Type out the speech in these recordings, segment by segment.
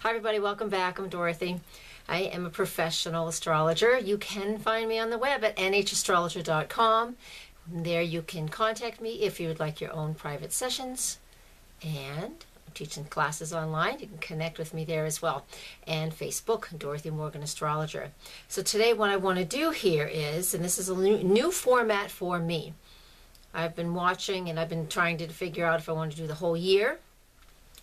Hi everybody, welcome back. I'm Dorothy. I am a professional astrologer. You can find me on the web at nhastrologer.com. There you can contact me if you would like your own private sessions. And I'm teaching classes online. You can connect with me there as well. And Facebook, Dorothy Morgan Astrologer. So today what I want to do here is, and this is a new format for me. I've been watching and I've been trying to figure out if I want to do the whole year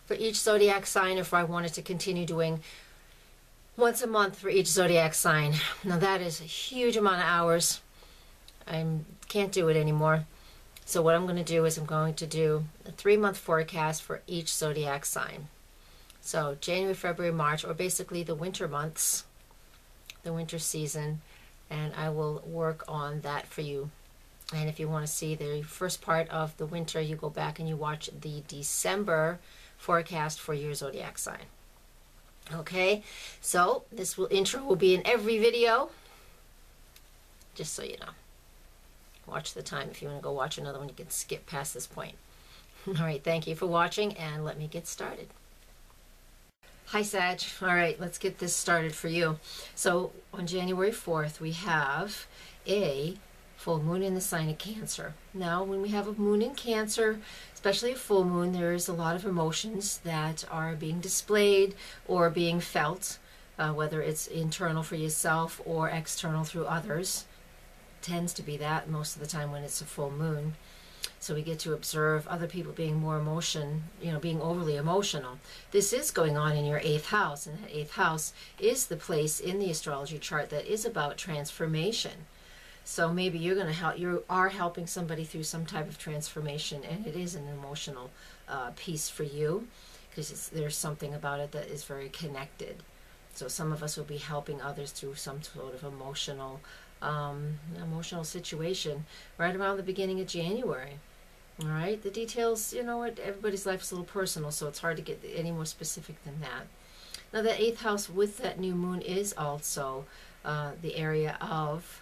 for each zodiac sign, or if I wanted to continue doing once a month for each zodiac sign. Now that is a huge amount of hours. I can't do it anymore. So what I'm going to do is I'm going to do a 3-month forecast for each zodiac sign. So January, February, March, or basically the winter months, the winter season, and I will work on that for you. And if you want to see the first part of the winter, you go back and you watch the December forecast for your zodiac sign. Okay, so this intro will be in every video, just so you know. Watch the time. If you want to go watch another one, you can skip past this point. All right, thank you for watching, and let me get started. Hi Sag. All right, let's get this started for you. So on January 4th, we have a full moon in the sign of Cancer. Now, when we have a moon in Cancer, especially a full moon, there's a lot of emotions that are being displayed or being felt, whether it's internal for yourself or external through others. Tends to be that most of the time when it's a full moon. So we get to observe other people being more being overly emotional. This is going on in your 8th house, and that 8th house is the place in the astrology chart that is about transformation. So maybe you are helping somebody through some type of transformation, and it is an emotional piece for you, because there's something about it that is very connected. So some of us will be helping others through some sort of emotional situation right around the beginning of January. All right, the details, you know what, everybody's life is a little personal, so it's hard to get any more specific than that. Now the 8th house with that new moon is also the area of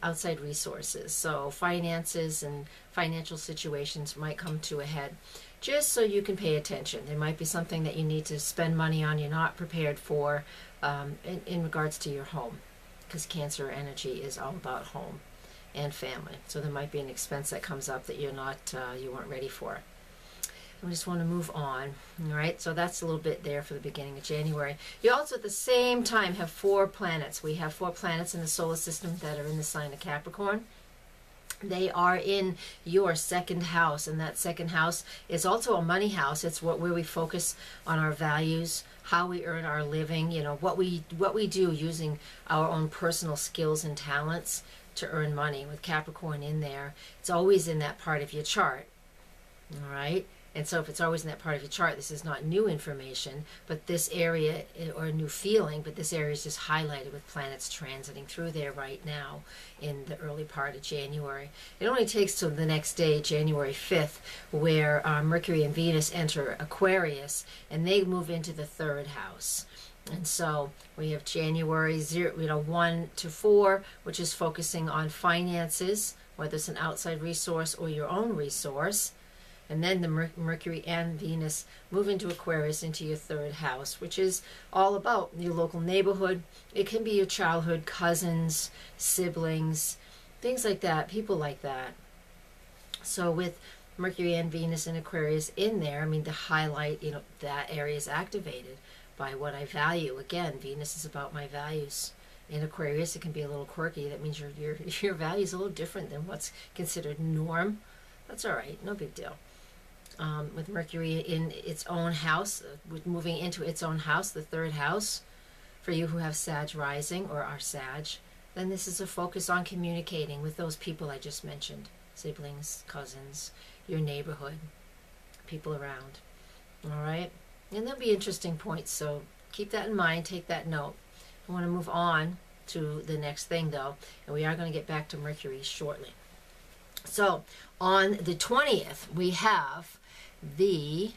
outside resources. So finances and financial situations might come to a head, just so you can pay attention. There might be something that you need to spend money on you're not prepared for in regards to your home, because Cancer energy is all about home and family. So there might be an expense that comes up that you weren't ready for. I just want to move on. All right, so that's a little bit there for the beginning of January. You also at the same time have 4 planets. We have 4 planets in the solar system that are in the sign of Capricorn. They are in your 2nd house, and that 2nd house is also a money house. It's where we focus on our values, how we earn our living, what we do using our own personal skills and talents to earn money. With Capricorn in there, it's always in that part of your chart. All right. And so if it's always in that part of your chart, this is not new information, but this area, or a new feeling, but this area is just highlighted with planets transiting through there right now in the early part of January. It only takes till the next day, January 5th, where Mercury and Venus enter Aquarius, and they move into the 3rd house. And so we have January 1 to 4, which is focusing on finances, whether it's an outside resource or your own resource. And then the Mercury and Venus move into Aquarius, into your 3rd house, which is all about your local neighborhood. It can be your childhood cousins, siblings, things like that, people like that. So with Mercury and Venus and Aquarius in there, I mean, the highlight, that area is activated by what I value. Again, Venus is about my values. In Aquarius, it can be a little quirky. That means your value is a little different than what's considered norm. That's all right, no big deal. With Mercury in its own house, with moving into its own house, the 3rd house, for you who have Sag rising or are Sag, then this is a focus on communicating with those people I just mentioned, siblings, cousins, your neighborhood, people around. All right, and there'll be interesting points, so keep that in mind, take that note. I want to move on to the next thing though, and we are going to get back to Mercury shortly. So on the 20th, we have the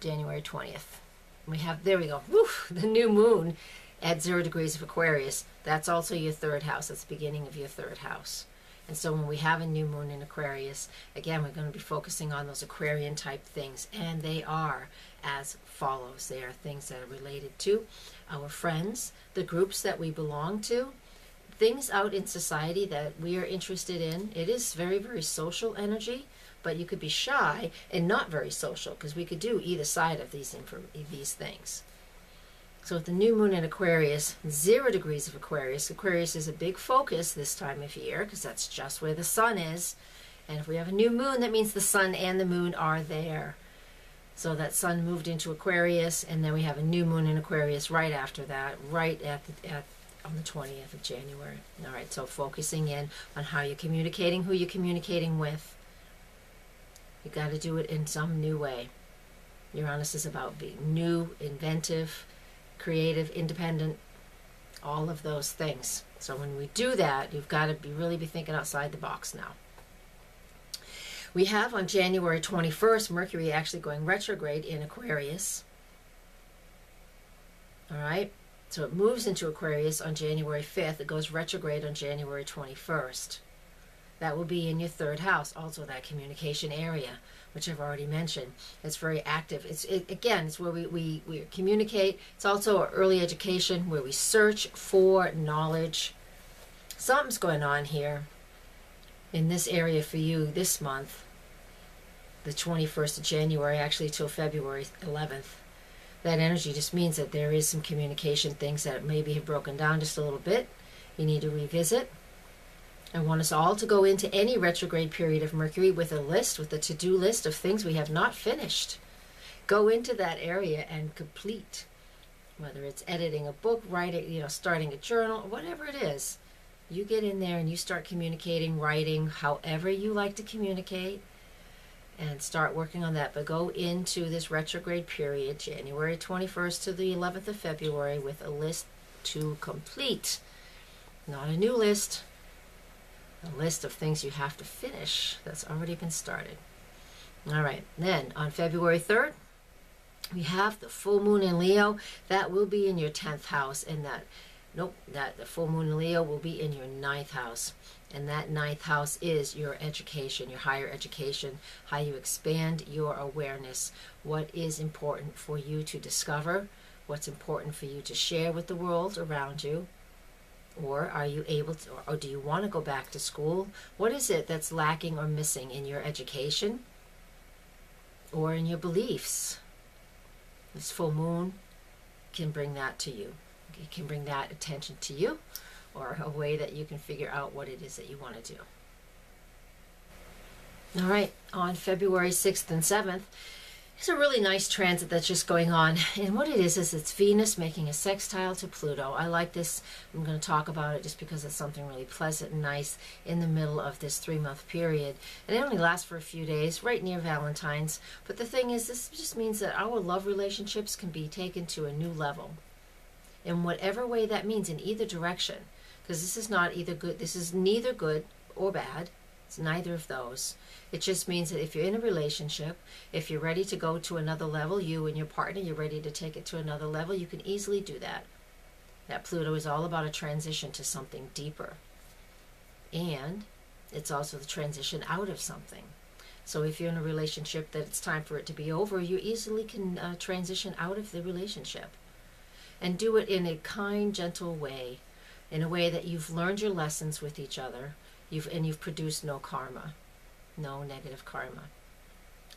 January 20th. We have, there we go, the new moon at 0 degrees of Aquarius. That's also your 3rd house. That's the beginning of your 3rd house. And so when we have a new moon in Aquarius, again, we're going to be focusing on those Aquarian type things. And they are as follows. They are things that are related to our friends, the groups that we belong to, things out in society that we are interested in. It is very, very social energy, but you could be shy and not very social, because we could do either side of these things. So with the new moon in Aquarius, 0 degrees of Aquarius. Aquarius is a big focus this time of year because that's just where the sun is. And if we have a new moon, that means the sun and the moon are there. So that sun moved into Aquarius, and then we have a new moon in Aquarius right after that, right on the 20th of January. All right, so focusing in on how you're communicating, who you're communicating with. You got to do it in some new way. Uranus is about being new, inventive, creative, independent, all of those things. So when we do that, you've got to really be thinking outside the box now. We have on January 21st, Mercury actually going retrograde in Aquarius. All right, so it moves into Aquarius on January 5th. It goes retrograde on January 21st. That will be in your 3rd house, also that communication area, which I've already mentioned. It's very active. Again, it's where we communicate. It's also our early education, where we search for knowledge. Something's going on here in this area for you this month, the 21st of January, actually till February 11th. That energy just means that there is some communication things that maybe have broken down just a little bit. You need to revisit. I want us all to go into any retrograde period of Mercury with a list, with a to-do list of things we have not finished. Go into that area and complete. Whether it's editing a book, writing, starting a journal, whatever it is. You get in there and you start communicating, writing, however you like to communicate, and start working on that. But go into this retrograde period, January 21st to the 11th of February, with a list to complete. Not a new list. A list of things you have to finish that's already been started. All right, then on February 3rd, we have the full moon in Leo. That will be in your 10th house, and the full moon in Leo will be in your 9th house. And that 9th house is your education, your higher education, how you expand your awareness, what is important for you to discover, what's important for you to share with the world around you. Or are you able to, or do you want to go back to school? What is it that's lacking or missing in your education or in your beliefs? This full moon can bring that to you. It can bring that attention to you, or a way that you can figure out what it is that you want to do. All right, on February 6th and 7th, it's a really nice transit that's just going on. And what it is it's Venus making a sextile to Pluto. I like this. I'm going to talk about it just because it's something really pleasant and nice in the middle of this 3-month period. And it only lasts for a few days, right near Valentine's. But the thing is, this just means that our love relationships can be taken to a new level. In whatever way that means, in either direction. Because this is not either good, this is neither good or bad. It's neither of those. It just means that if you're in a relationship, if you're ready to go to another level, you and your partner, you're ready to take it to another level, you can easily do that. That Pluto is all about a transition to something deeper. And it's also the transition out of something. So if you're in a relationship that it's time for it to be over, you easily can transition out of the relationship. And do it in a kind, gentle way, in a way that you've learned your lessons with each other, you've produced no karma, no negative karma.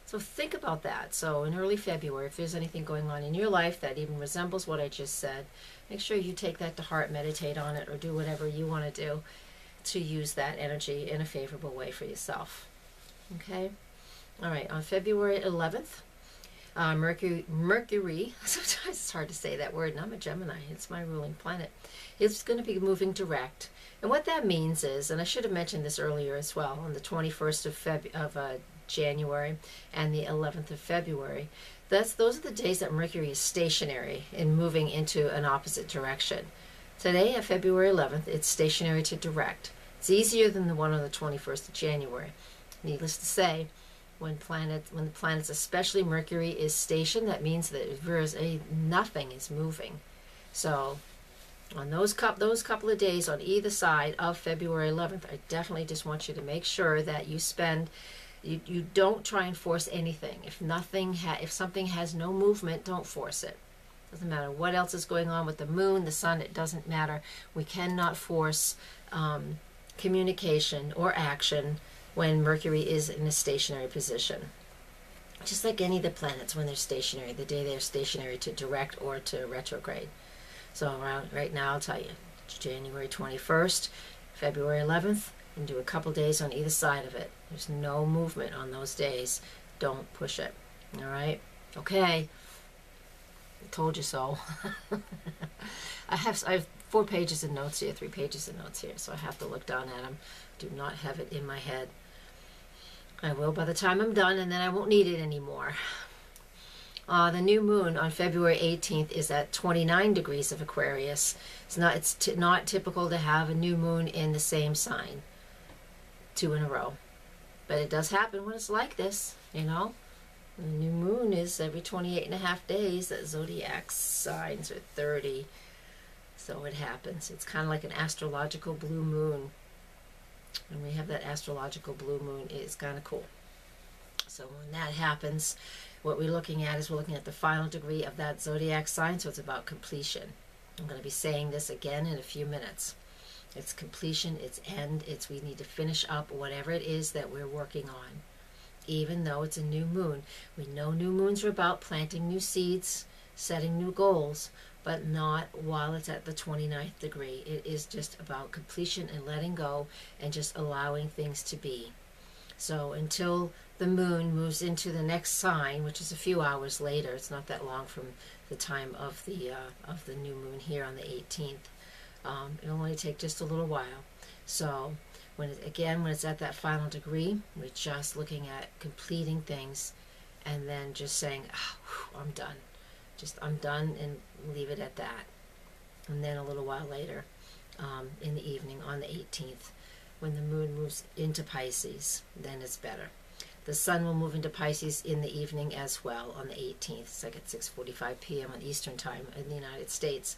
So think about that. So in early February, if there's anything going on in your life that even resembles what I just said, make sure you take that to heart, meditate on it, or do whatever you want to do to use that energy in a favorable way for yourself. Okay? All right, on February 11th, Mercury, sometimes it's hard to say that word, and I'm a Gemini, it's my ruling planet, it's going to be moving direct. And what that means is, and I should have mentioned this earlier as well, on the 21st of January and the 11th of February, those are the days that Mercury is stationary and moving into an opposite direction. Today, at February 11th, it's stationary to direct. It's easier than the one on the 21st of January. Needless to say, when the planets, especially Mercury, is stationed, that means that nothing is moving. So On those couple of days on either side of February 11th, I definitely just want you to make sure that you spend, you don't try and force anything. If something has no movement, don't force it. Doesn't matter what else is going on with the moon, the sun, it doesn't matter. We cannot force communication or action when Mercury is in a stationary position. Just like any of the planets when they're stationary, the day they're stationary to direct or to retrograde. So right now, I'll tell you, January 21st, February 11th, and do a couple days on either side of it. There's no movement on those days. Don't push it. All right? Okay. I told you so. I have 4 pages of notes here, 3 pages of notes here, so I have to look down at them. Do not have it in my head. I will by the time I'm done, and then I won't need it anymore. The new moon on February 18th is at 29 degrees of Aquarius. It's not typical to have a new moon in the same sign 2 in a row. But it does happen when it's like this, you know. The new moon is every 28.5 days. That zodiac signs are 30. So it happens. It's kind of like an astrological blue moon. When we have that astrological blue moon, it's kind of cool. So when that happens, what we're looking at is we're looking at the final degree of that zodiac sign, so it's about completion. I'm going to be saying this again in a few minutes. It's completion, it's end, it's we need to finish up whatever it is that we're working on. Even though it's a new moon. We know new moons are about planting new seeds, setting new goals, but not while it's at the 29th degree. It is just about completion and letting go and just allowing things to be. So until the moon moves into the next sign, which is a few hours later, it's not that long from the time of the new moon here on the 18th. It'll only take just a little while. So when it's at that final degree, we're just looking at completing things and then just saying, oh, I'm done. I'm done, and leave it at that. And then a little while later, in the evening on the 18th, when the moon moves into Pisces, then it's better. The sun will move into Pisces in the evening as well on the 18th. It's like at 6:45 p.m. on Eastern time in the United States.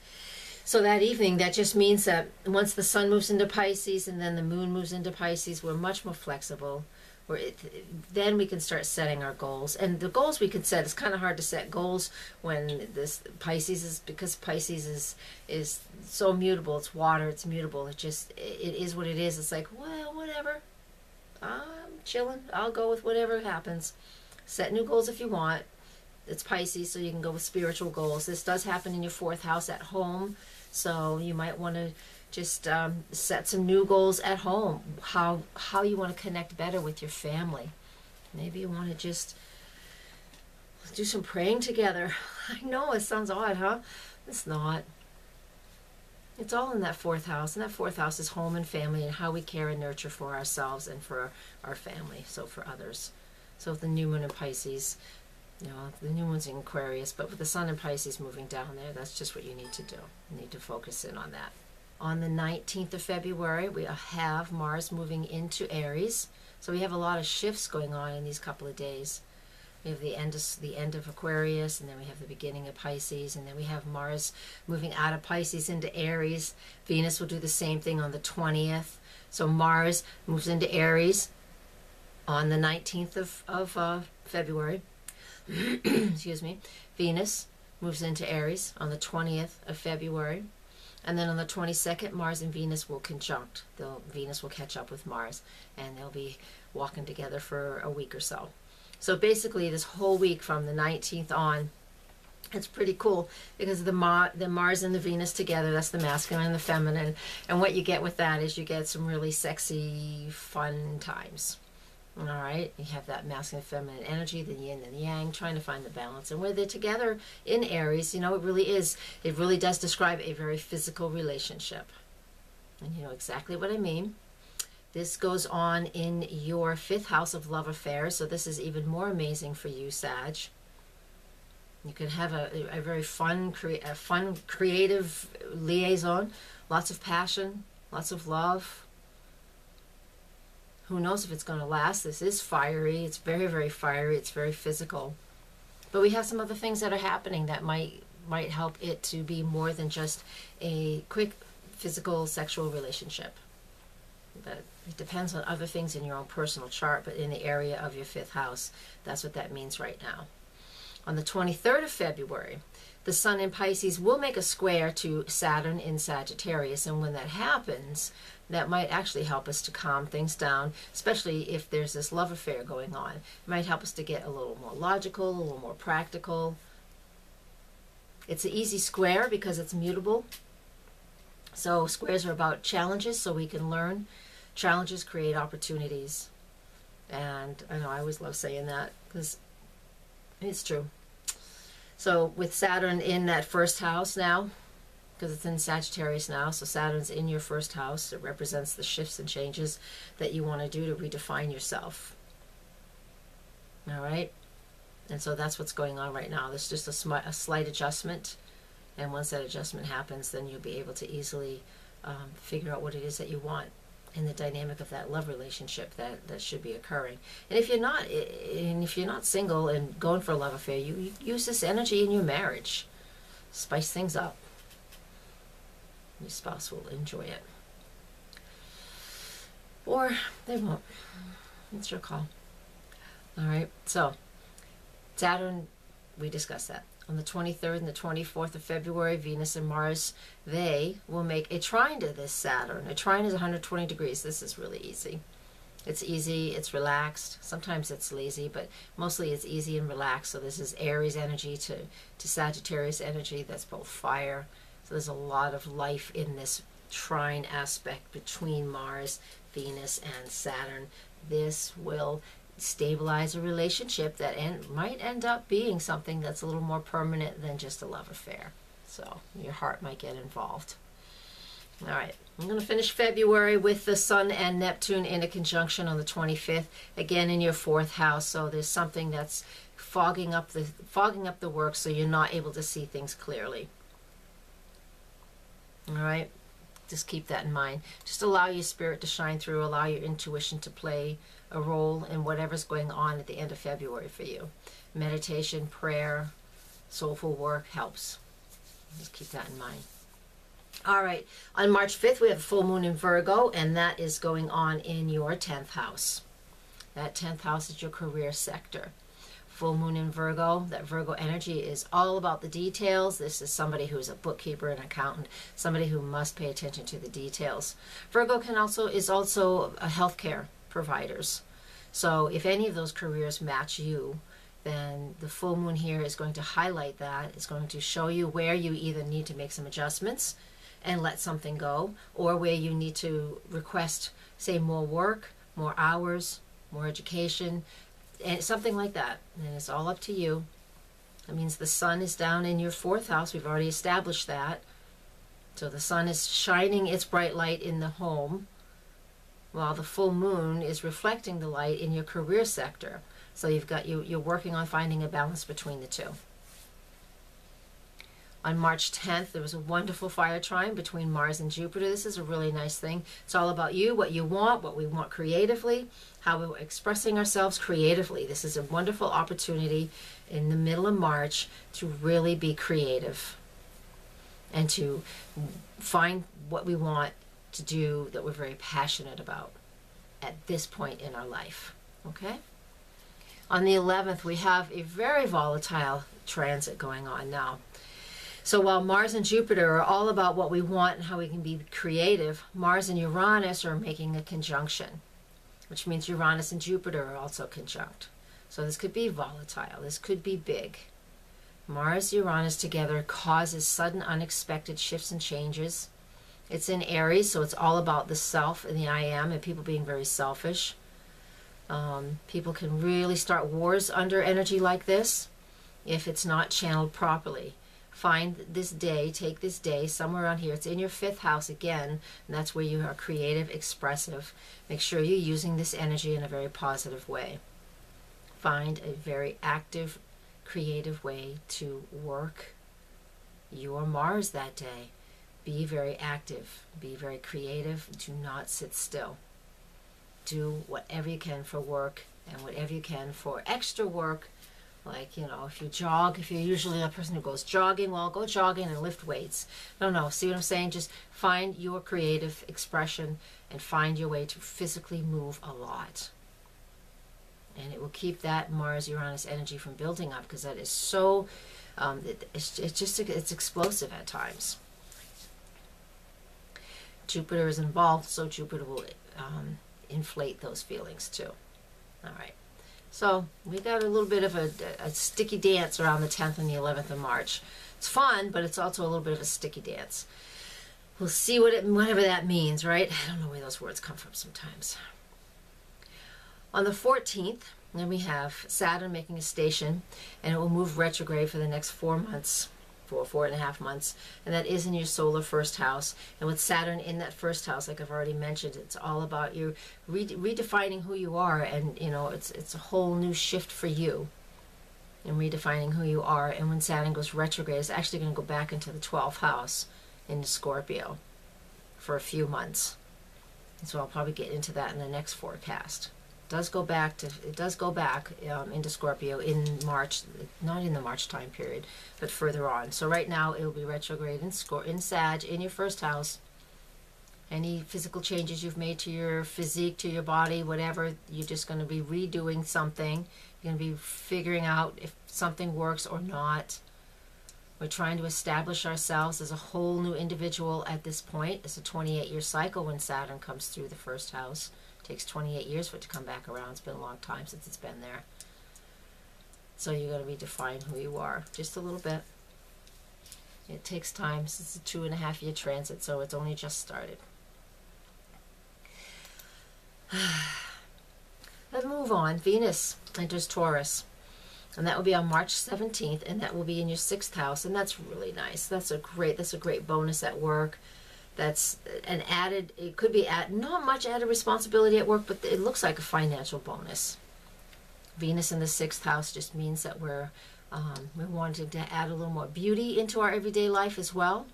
So that evening, that just means that once the sun moves into Pisces and then the moon moves into Pisces, we're much more flexible. Then we can start setting our goals. And the goals we can set, it's kind of hard to set goals when this Pisces is, because Pisces is so mutable. It's water, it's mutable. It is what it is. It's like, well, whatever. I'm chilling. I'll go with whatever happens. Set new goals if you want. It's Pisces, so you can go with spiritual goals. This does happen in your 4th house at home. So you might want to just set some new goals at home. How you want to connect better with your family. Maybe you want to just do some praying together. I know it sounds odd, huh? It's not. It's all in that 4th house. And that 4th house is home and family and how we care and nurture for ourselves and for our family, so for others. So with the new moon in Pisces, you know, the new moon's in Aquarius, but with the sun in Pisces moving down there, that's just what you need to do. You need to focus in on that. On the 19th of February, we have Mars moving into Aries. So we have a lot of shifts going on in these couple of days. We have the end of Aquarius, and then we have the beginning of Pisces, and then we have Mars moving out of Pisces into Aries. Venus will do the same thing on the 20th. So Mars moves into Aries on the 19th of February. Excuse me. Venus moves into Aries on the 20th of February. And then on the 22nd, Mars and Venus will conjunct. Venus will catch up with Mars, and they'll be walking together for a week or so. So basically, this whole week from the 19th on, it's pretty cool because the Mars and the Venus together, that's the masculine and the feminine. And what you get with that is you get some really sexy, fun times. All right, you have that masculine and feminine energy, the yin and the yang, trying to find the balance. And where they're together in Aries, you know, it really does describe a very physical relationship. And you know exactly what I mean. This goes on in your 5th house of love affairs, so this is even more amazing for you, Sag. You can have a very fun, creative liaison, lots of passion, lots of love. Who knows if it's going to last? This is fiery. It's very, very fiery. It's very physical. But we have some other things that are happening that might might help it to be more than just a quick physical sexual relationship. But it depends on other things in your own personal chart, but in the area of your 5th house, that's what that means right now. On the 23rd of February, the Sun in Pisces will make a square to Saturn in Sagittarius, and when that happens, that might actually help us to calm things down, especially if there's this love affair going on. It might help us to get a little more logical, a little more practical. It's an easy square because it's mutable. So squares are about challenges, so we can learn. Challenges create opportunities. And I know I always love saying that because it's true. So with Saturn in that 1st house now, because it's in Sagittarius now, so Saturn's in your 1st house. It represents the shifts and changes that you want to do to redefine yourself. All right? And so that's what's going on right now. There's just a slight adjustment. And once that adjustment happens, then you'll be able to easily figure out what it is that you want in the dynamic of that love relationship that should be occurring. And if you're not single and going for a love affair, you use this energy in your marriage. Spice things up. Your spouse will enjoy it. Or they won't. It's your call. All right, so Saturn, we discussed that. On the 23rd and the 24th of February, Venus and Mars, they will make a trine to this Saturn. A trine is 120 degrees. This is really easy. It's easy, it's relaxed. Sometimes it's lazy, but mostly it's easy and relaxed. So this is Aries energy to Sagittarius energy. That's both fire. So there's a lot of life in this trine aspect between Mars, Venus, and Saturn. This will stabilize a relationship that might end up being something that's a little more permanent than just a love affair. So your heart might get involved. All right, I'm going to finish February with the Sun and Neptune in a conjunction on the 25th, again in your 4th house. So there's something that's fogging up the work, so you're not able to see things clearly. All right, just keep that in mind. Just allow your spirit to shine through, allow your intuition to play a role in whatever's going on at the end of February for you. Meditation, prayer, soulful work helps. Just keep that in mind. All right, on March 5th, we have a full moon in Virgo, and that is going on in your 10th house. That 10th house is your career sector. Full moon in Virgo, that Virgo energy is all about the details. This is somebody who's a bookkeeper, an accountant, somebody who must pay attention to the details. Virgo is also a healthcare providers. So if any of those careers match you, then the full moon here is going to highlight that. It's going to show you where you either need to make some adjustments and let something go, or where you need to request, say, more work, more hours, more education, and something like that. And it's all up to you. That means the sun is down in your 4th house. We've already established that. So the sun is shining its bright light in the home, while the full moon is reflecting the light in your career sector. So you're working on finding a balance between the two. On March 10th, there was a wonderful fire trine between Mars and Jupiter. This is a really nice thing. It's all about you, what you want, what we want creatively, how we're expressing ourselves creatively. This is a wonderful opportunity in the middle of March to really be creative and to find what we want to do that we're very passionate about at this point in our life. Okay? On the 11th, we have a very volatile transit going on now. So while Mars and Jupiter are all about what we want and how we can be creative, Mars and Uranus are making a conjunction, which means Uranus and Jupiter are also conjunct. So this could be volatile. This could be big. Mars, Uranus together causes sudden, unexpected shifts and changes. It's in Aries, so it's all about the self and the I am and people being very selfish. People can really start wars under energy like this if it's not channeled properly. Find this day, take this day somewhere around here. It's in your 5th house again, and that's where you are creative, expressive. Make sure you're using this energy in a very positive way. Find a very active, creative way to work your Mars that day. Be very active, be very creative. Do not sit still. Do whatever you can for work and whatever you can for extra work Like, you know, if you jog, if you're usually a person who goes jogging, well, go jogging and lift weights. No, see what I'm saying? Just find your creative expression and find your way to physically move a lot. And it will keep that Mars-Uranus energy from building up, because that is so, it's explosive at times. Jupiter is involved, so Jupiter will inflate those feelings too. All right. So we got a little bit of a sticky dance around the 10th and the 11th of March. It's fun, but it's also a little bit of a sticky dance. We'll see whatever that means, right? I don't know where those words come from sometimes. On the 14th, then we have Saturn making a station, and it will move retrograde for the next 4 months, 4.5 months, and that is in your solar first house. And with Saturn in that first house, like I've already mentioned, it's all about you redefining who you are, and you know, it's a whole new shift for you in redefining who you are. And when Saturn goes retrograde, it's actually going to go back into the 12th house into Scorpio for a few months. And so I'll probably get into that in the next forecast. It does go back into Scorpio in March, not in the March time period, but further on. So right now it will be retrograde in Sag, in your first house. Any physical changes you've made to your physique, to your body, whatever, you're just going to be redoing something. You're going to be figuring out if something works or not. We're trying to establish ourselves as a whole new individual at this point. It's a 28-year cycle when Saturn comes through the first house. It takes 28 years for it to come back around. It's been a long time since it's been there. So you're going to redefine who you are just a little bit. It takes time. It's a 2.5-year transit, so it's only just started. Let's move on. Venus enters Taurus, and that will be on March 17th, and that will be in your 6th house, and that's really nice. That's a great bonus at work. That's an added, it could be not much added responsibility at work, but it looks like a financial bonus. Venus in the 6th house just means that we're wanting to add a little more beauty into our everyday life as well.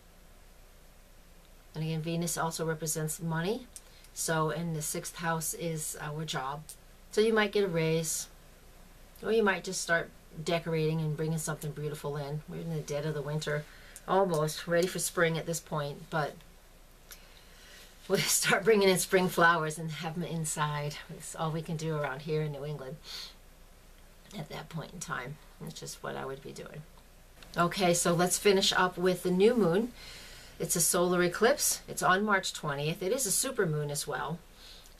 And again, Venus also represents money. So, and the 6th house is our job. So you might get a raise, or you might just start decorating and bringing something beautiful in. We're in the dead of the winter, almost ready for spring at this point, but we'll start bringing in spring flowers and have them inside. It's all we can do around here in New England at that point in time. It's just what I would be doing. Okay, so let's finish up with the new moon. It's a solar eclipse. It's on March 20th. It is a super moon as well.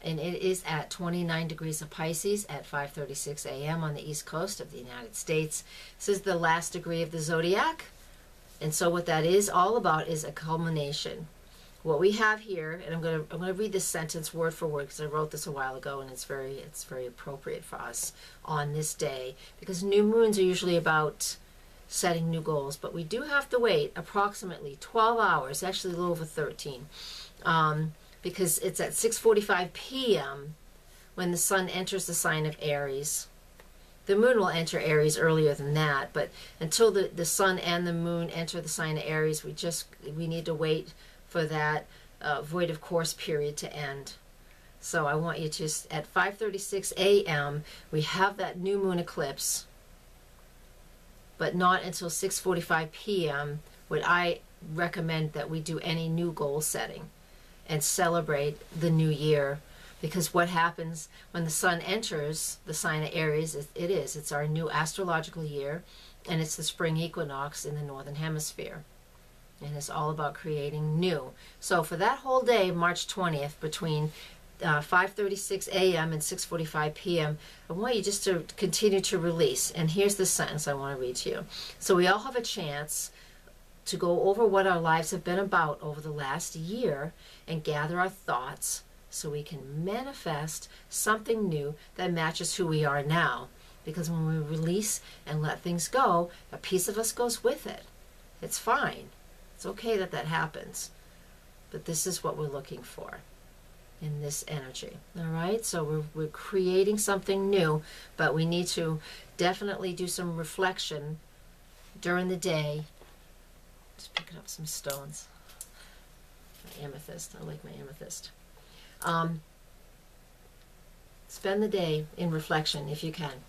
And it is at 29 degrees of Pisces at 5:36 a.m. on the east coast of the United States. This is the last degree of the zodiac. And so what that is all about is a culmination. What we have here, and I'm gonna read this sentence word for word because I wrote this a while ago, and it's very appropriate for us on this day, because new moons are usually about setting new goals, but we do have to wait approximately 12 hours, actually a little over 13, because it's at 6:45 p.m. when the sun enters the sign of Aries. The moon will enter Aries earlier than that, but until the sun and the moon enter the sign of Aries, we need to wait for that void of course period to end. So I want you to, at 5:36 a.m., we have that new moon eclipse, but not until 6:45 p.m. would I recommend that we do any new goal setting and celebrate the new year. Because what happens when the sun enters the sign of Aries, it's our new astrological year, and it's the spring equinox in the northern hemisphere. And it's all about creating new. So for that whole day, March 20th, between 5:36 a.m. and 6:45 p.m., I want you just to continue to release. And here's the sentence I want to read to you. So we all have a chance to go over what our lives have been about over the last year and gather our thoughts so we can manifest something new that matches who we are now. Because when we release and let things go, a piece of us goes with it. It's fine. It's okay that that happens. But this is what we're looking for in this energy. All right? So we're creating something new, but we need to definitely do some reflection during the day. Just picking up some stones. My amethyst. I like my amethyst. Spend the day in reflection if you can.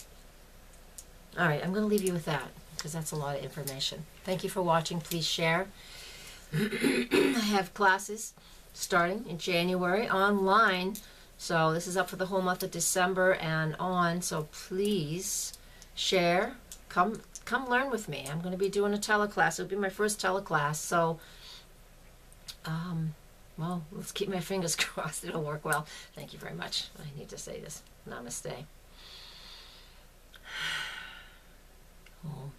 All right, I'm going to leave you with that because that's a lot of information. Thank you for watching. Please share. I have classes starting in January online. So this is up for the whole month of December and on. So please share. Come learn with me. I'm going to be doing a teleclass. It'll be my first teleclass. So, well, let's keep my fingers crossed. It'll work well. Thank you very much. I need to say this. Namaste. Oh.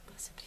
Blessed be.